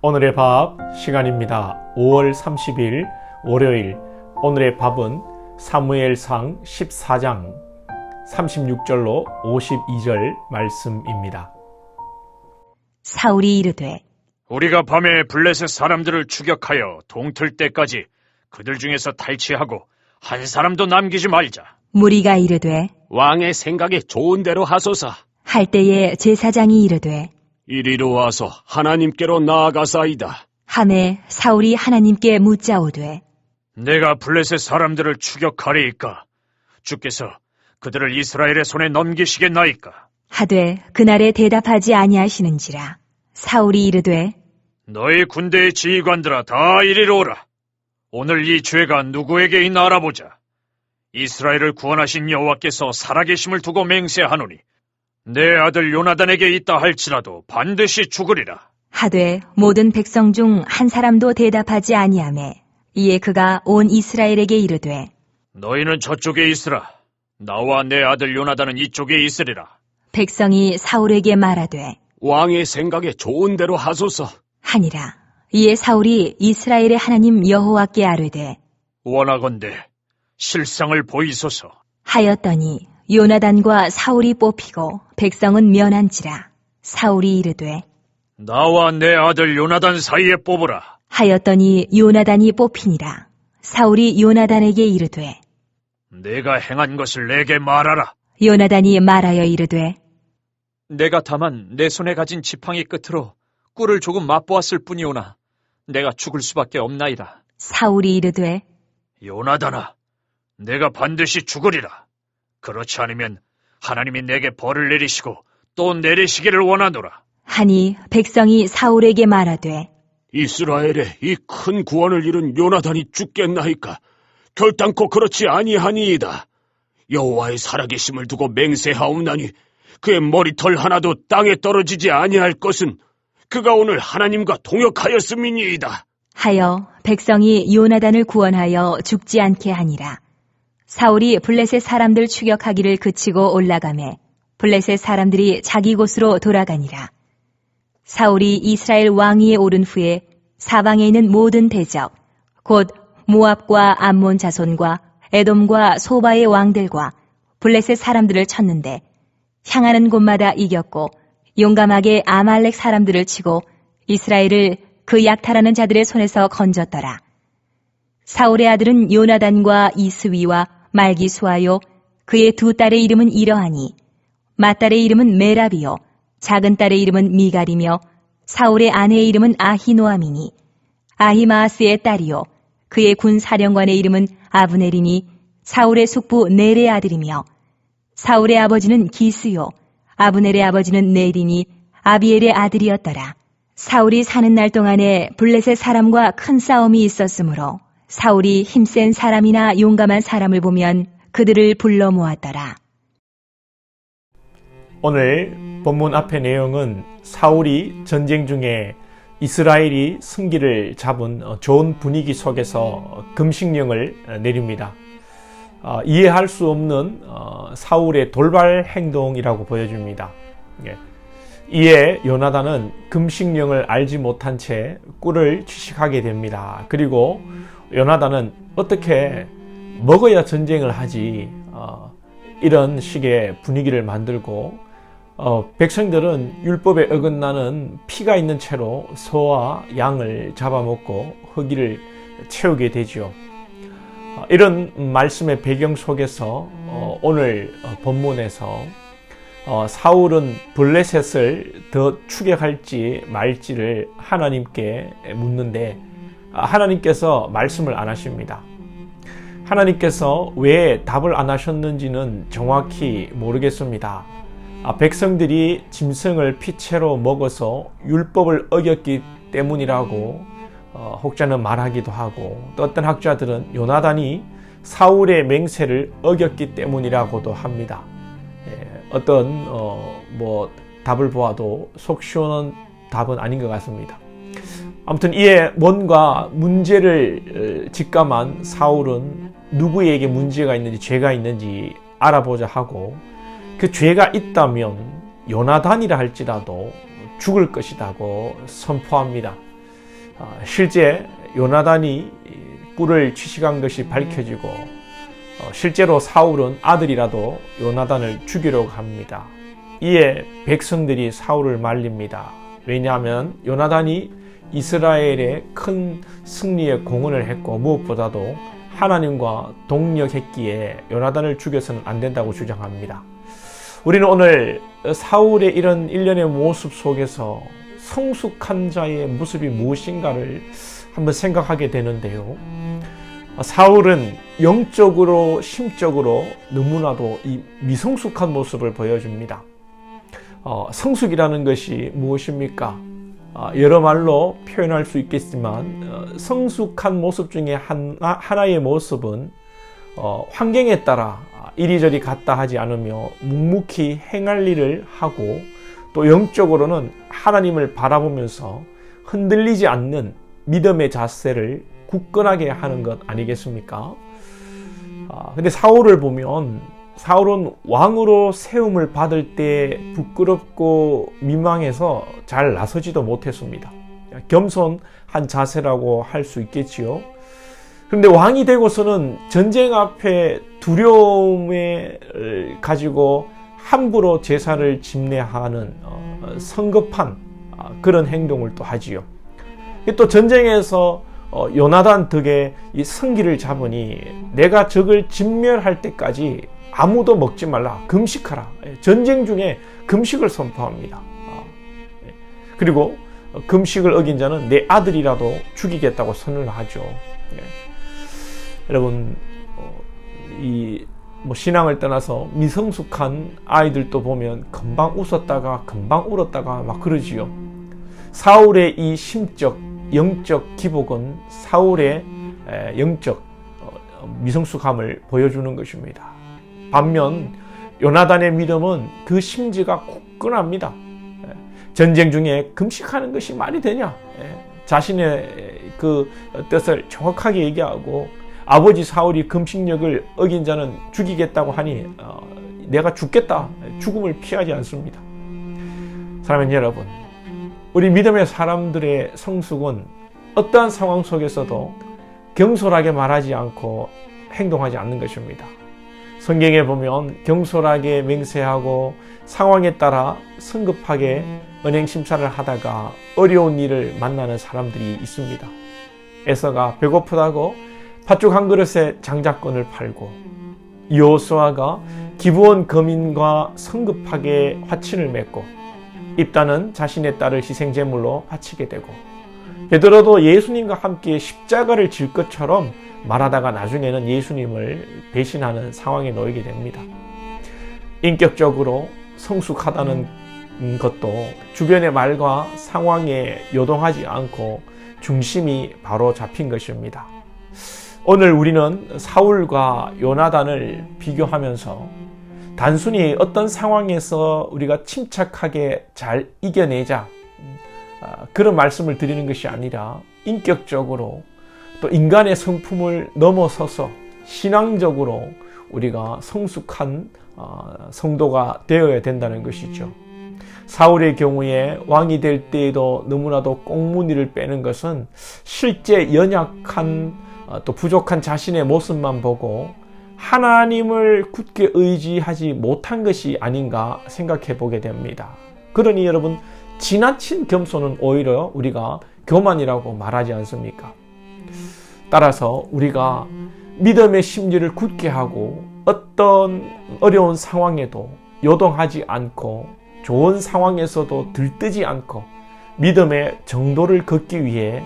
오늘의 밥 시간입니다. 5월 30일 월요일. 오늘의 밥은 사무엘상 14장 36절로 52절 말씀입니다. 사울이 이르되 우리가 밤에 블레셋 사람들을 추격하여 동틀 때까지 그들 중에서 탈취하고 한 사람도 남기지 말자. 무리가 이르되 왕의 생각에 좋은 대로 하소서. 할 때에 제사장이 이르되 이리로 와서 하나님께로 나아가사이다. 하매 사울이 하나님께 묻자오되 내가 블레셋 사람들을 추격하리이까? 주께서 그들을 이스라엘의 손에 넘기시겠나이까? 하되 그날에 대답하지 아니하시는지라. 사울이 이르되 너희 군대의 지휘관들아 다 이리로 오라. 오늘 이 죄가 누구에게 있나 알아보자. 이스라엘을 구원하신 여호와께서 살아계심을 두고 맹세하노니 내 아들 요나단에게 있다 할지라도 반드시 죽으리라. 하되 모든 백성 중 한 사람도 대답하지 아니하매 이에 그가 온 이스라엘에게 이르되 너희는 저쪽에 있으라. 나와 내 아들 요나단은 이쪽에 있으리라. 백성이 사울에게 말하되 왕의 생각에 좋은 대로 하소서. 하니라. 이에 사울이 이스라엘의 하나님 여호와께 아뢰되 원하건대 실상을 보이소서. 하였더니 요나단과 사울이 뽑히고 백성은 면한지라. 사울이 이르되 나와 내 아들 요나단 사이에 뽑으라. 하였더니 요나단이 뽑히니라. 사울이 요나단에게 이르되 내가 행한 것을 내게 말하라. 요나단이 말하여 이르되 내가 다만 내 손에 가진 지팡이 끝으로 꿀을 조금 맛보았을 뿐이오나 내가 죽을 수밖에 없나이다. 사울이 이르되 요나단아, 내가 반드시 죽으리라. 그렇지 않으면 하나님이 내게 벌을 내리시고 또 내리시기를 원하노라. 하니 백성이 사울에게 말하되 이스라엘에 이 큰 구원을 이룬 요나단이 죽겠나이까? 결단코 그렇지 아니하니이다. 여호와의 살아계심을 두고 맹세하옵나니 그의 머리털 하나도 땅에 떨어지지 아니할 것은 그가 오늘 하나님과 동역하였음이니이다. 하여 백성이 요나단을 구원하여 죽지 않게 하니라. 사울이 블레셋 사람들 추격하기를 그치고 올라가매 블레셋 사람들이 자기 곳으로 돌아가니라. 사울이 이스라엘 왕위에 오른 후에 사방에 있는 모든 대적 곧 모압과 암몬 자손과 에돔과 소바의 왕들과 블레셋 사람들을 쳤는데 향하는 곳마다 이겼고 용감하게 아말렉 사람들을 치고 이스라엘을 그 약탈하는 자들의 손에서 건졌더라. 사울의 아들은 요나단과 이스위와 말기수아요. 그의 두 딸의 이름은 이러하니 맏딸의 이름은 메라비요 작은 딸의 이름은 미갈이며 사울의 아내의 이름은 아히노아미니 아히마아스의 딸이요 그의 군 사령관의 이름은 아브넬이니 사울의 숙부 넬의 아들이며 사울의 아버지는 기스요 아브넬의 아버지는 넬이니 아비엘의 아들이었더라. 사울이 사는 날 동안에 블레셋 사람과 큰 싸움이 있었으므로 사울이 힘센 사람이나 용감한 사람을 보면 그들을 불러 모았더라. 오늘 본문 앞의 내용은 사울이 전쟁 중에 이스라엘이 승기를 잡은 좋은 분위기 속에서 금식령을 내립니다. 이해할 수 없는 사울의 돌발 행동이라고 보여줍니다. 이에 요나단은 금식령을 알지 못한 채 꿀을 취식하게 됩니다. 그리고 요나단은 어떻게 먹어야 전쟁을 하지 이런 식의 분위기를 만들고 백성들은 율법에 어긋나는 피가 있는 채로 소와 양을 잡아먹고 허기를 채우게 되죠. 이런 말씀의 배경 속에서 오늘 본문에서 사울은 블레셋을 더 추격할지 말지를 하나님께 묻는데 하나님께서 말씀을 안 하십니다. 하나님께서 왜 답을 안 하셨는지는 정확히 모르겠습니다. 백성들이 짐승을 피채로 먹어서 율법을 어겼기 때문이라고 혹자는 말하기도 하고 또 어떤 학자들은 요나단이 사울의 맹세를 어겼기 때문이라고도 합니다. 어떤 답을 보아도 속 시원한 답은 아닌 것 같습니다. 아무튼 이에 뭔가 문제를 직감한 사울은 누구에게 문제가 있는지 죄가 있는지 알아보자 하고 그 죄가 있다면 요나단이라 할지라도 죽을 것이라고 선포합니다. 실제 요나단이 꿀을 취식한 것이 밝혀지고 실제로 사울은 아들이라도 요나단을 죽이려고 합니다. 이에 백성들이 사울을 말립니다. 왜냐하면 요나단이 이스라엘의 큰 승리에 공헌을 했고 무엇보다도 하나님과 동력했기에 요나단을 죽여서는 안 된다고 주장합니다. 우리는 오늘 사울의 이런 일련의 모습 속에서 성숙한 자의 모습이 무엇인가를 한번 생각하게 되는데요. 사울은 영적으로 심적으로 너무나도 이 미성숙한 모습을 보여줍니다. 성숙이라는 것이 무엇입니까? 여러 말로 표현할 수 있겠지만 성숙한 모습 중에 하나의 모습은 환경에 따라 이리저리 갔다 하지 않으며 묵묵히 행할 일을 하고 또 영적으로는 하나님을 바라보면서 흔들리지 않는 믿음의 자세를 굳건하게 하는 것 아니겠습니까? 근데 사울을 보면 사울은 왕으로 세움을 받을 때 부끄럽고 민망해서 잘 나서지도 못했습니다. 겸손한 자세라고 할 수 있겠지요. 그런데 왕이 되고서는 전쟁 앞에 두려움을 가지고 함부로 제사를 집례하는 성급한 그런 행동을 또 하지요. 또 전쟁에서 요나단 덕에 이 승기를 잡으니 내가 적을 진멸할 때까지 아무도 먹지 말라, 금식하라. 전쟁 중에 금식을 선포합니다. 그리고 금식을 어긴 자는 내 아들이라도 죽이겠다고 선언을 하죠. 여러분, 신앙을 떠나서 미성숙한 아이들도 보면 금방 웃었다가 금방 울었다가 막 그러지요. 사울의 이 심적, 영적 기복은 사울의 영적 미성숙함을 보여주는 것입니다. 반면 요나단의 믿음은 그 심지가 굳건합니다. 전쟁 중에 금식하는 것이 말이 되냐? 자신의 그 뜻을 정확하게 얘기하고 아버지 사울이 금식력을 어긴 자는 죽이겠다고 하니 내가 죽겠다. 죽음을 피하지 않습니다. 사랑하는 여러분, 우리 믿음의 사람들의 성숙은 어떠한 상황 속에서도 경솔하게 말하지 않고 행동하지 않는 것입니다. 성경에 보면 경솔하게 맹세하고 상황에 따라 성급하게 은행 심사를 하다가 어려운 일을 만나는 사람들이 있습니다. 에서가 배고프다고 팥죽 한 그릇에 장자권을 팔고 여호수아가 기브온 거민과 성급하게 화친을 맺고 입다는 자신의 딸을 희생제물로 바치게 되고 베드로도 예수님과 함께 십자가를 질 것처럼 말하다가 나중에는 예수님을 배신하는 상황에 놓이게 됩니다. 인격적으로 성숙하다는 것도 주변의 말과 상황에 요동하지 않고 중심이 바로 잡힌 것입니다. 오늘 우리는 사울과 요나단을 비교하면서 단순히 어떤 상황에서 우리가 침착하게 잘 이겨내자 그런 말씀을 드리는 것이 아니라 인격적으로 또 인간의 성품을 넘어서서 신앙적으로 우리가 성숙한 성도가 되어야 된다는 것이죠. 사울의 경우에 왕이 될 때에도 너무나도 꽁무니를 빼는 것은 실제 연약한 또 부족한 자신의 모습만 보고 하나님을 굳게 의지하지 못한 것이 아닌가 생각해 보게 됩니다. 그러니 여러분, 지나친 겸손은 오히려 우리가 교만이라고 말하지 않습니까? 따라서 우리가 믿음의 심리를 굳게 하고 어떤 어려운 상황에도 요동하지 않고 좋은 상황에서도 들뜨지 않고 믿음의 정도를 걷기 위해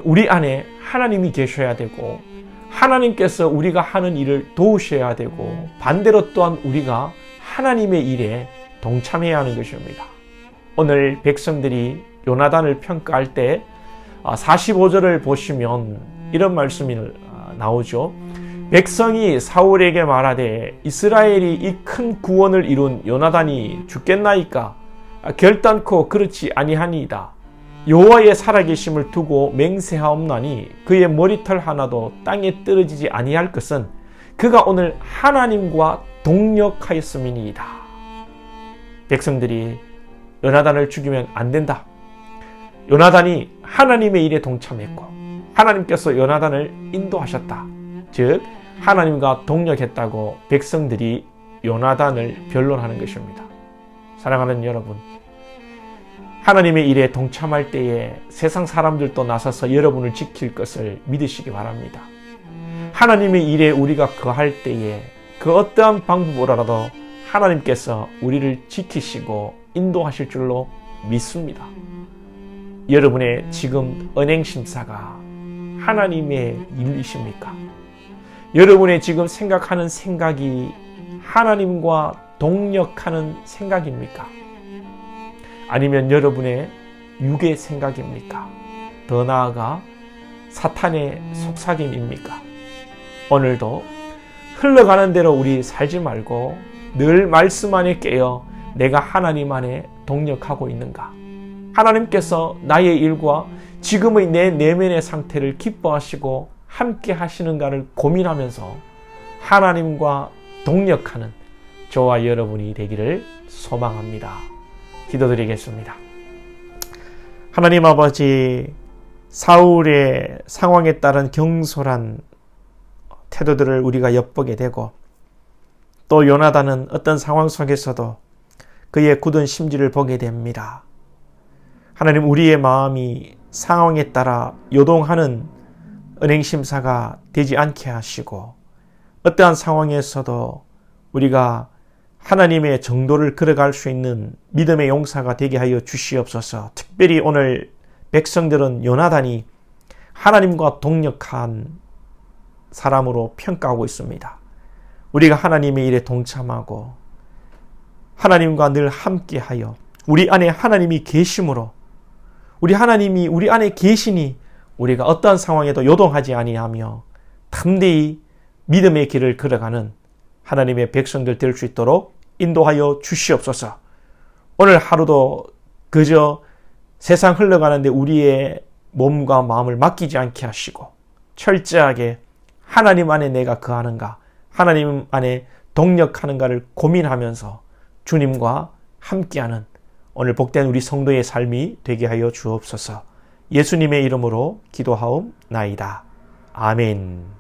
우리 안에 하나님이 계셔야 되고 하나님께서 우리가 하는 일을 도우셔야 되고 반대로 또한 우리가 하나님의 일에 동참해야 하는 것입니다. 오늘 백성들이 요나단을 평가할 때 45절을 보시면 이런 말씀이 나오죠. 백성이 사울에게 말하되 이스라엘이 이 큰 구원을 이룬 요나단이 죽겠나이까? 결단코 그렇지 아니하니이다. 여호와의 살아계심을 두고 맹세하옵나니 그의 머리털 하나도 땅에 떨어지지 아니할 것은 그가 오늘 하나님과 동력하였음이니이다. 백성들이 요나단을 죽이면 안 된다. 요나단이 하나님의 일에 동참했고 하나님께서 요나단을 인도하셨다. 즉 하나님과 동력했다고 백성들이 요나단을 변론하는 것입니다. 사랑하는 여러분, 하나님의 일에 동참할 때에 세상 사람들도 나서서 여러분을 지킬 것을 믿으시기 바랍니다. 하나님의 일에 우리가 거할 때에 그 어떠한 방법으로라도 하나님께서 우리를 지키시고 인도하실 줄로 믿습니다. 여러분의 지금 은행심사가 하나님의 일이십니까? 여러분의 지금 생각하는 생각이 하나님과 동력하는 생각입니까? 아니면 여러분의 육의 생각입니까? 더 나아가 사탄의 속삭임입니까? 오늘도 흘러가는 대로 우리 살지 말고 늘 말씀 안에 깨어 내가 하나님 안에 동력하고 있는가? 하나님께서 나의 일과 지금의 내 내면의 상태를 기뻐하시고 함께 하시는가를 고민하면서 하나님과 동력하는 저와 여러분이 되기를 소망합니다. 기도드리겠습니다. 하나님 아버지, 사울의 상황에 따른 경솔한 태도들을 우리가 엿보게 되고 또 요나단은 어떤 상황 속에서도 그의 굳은 심지를 보게 됩니다. 하나님, 우리의 마음이 상황에 따라 요동하는 은행심사가 되지 않게 하시고 어떠한 상황에서도 우리가 하나님의 정도를 걸어갈 수 있는 믿음의 용사가 되게 하여 주시옵소서. 특별히 오늘 백성들은 요나단이 하나님과 동력한 사람으로 평가하고 있습니다. 우리가 하나님의 일에 동참하고 하나님과 늘 함께하여 우리 안에 하나님이 계심으로 우리 하나님이 우리 안에 계시니 우리가 어떠한 상황에도 요동하지 아니하며 담대히 믿음의 길을 걸어가는 하나님의 백성들 될 수 있도록 인도하여 주시옵소서. 오늘 하루도 그저 세상 흘러가는데 우리의 몸과 마음을 맡기지 않게 하시고 철저하게 하나님 안에 내가 거하는가, 하나님 안에 동력하는가를 고민하면서 주님과 함께하는 오늘 복된 우리 성도의 삶이 되게 하여 주옵소서. 예수님의 이름으로 기도하옵나이다. 아멘.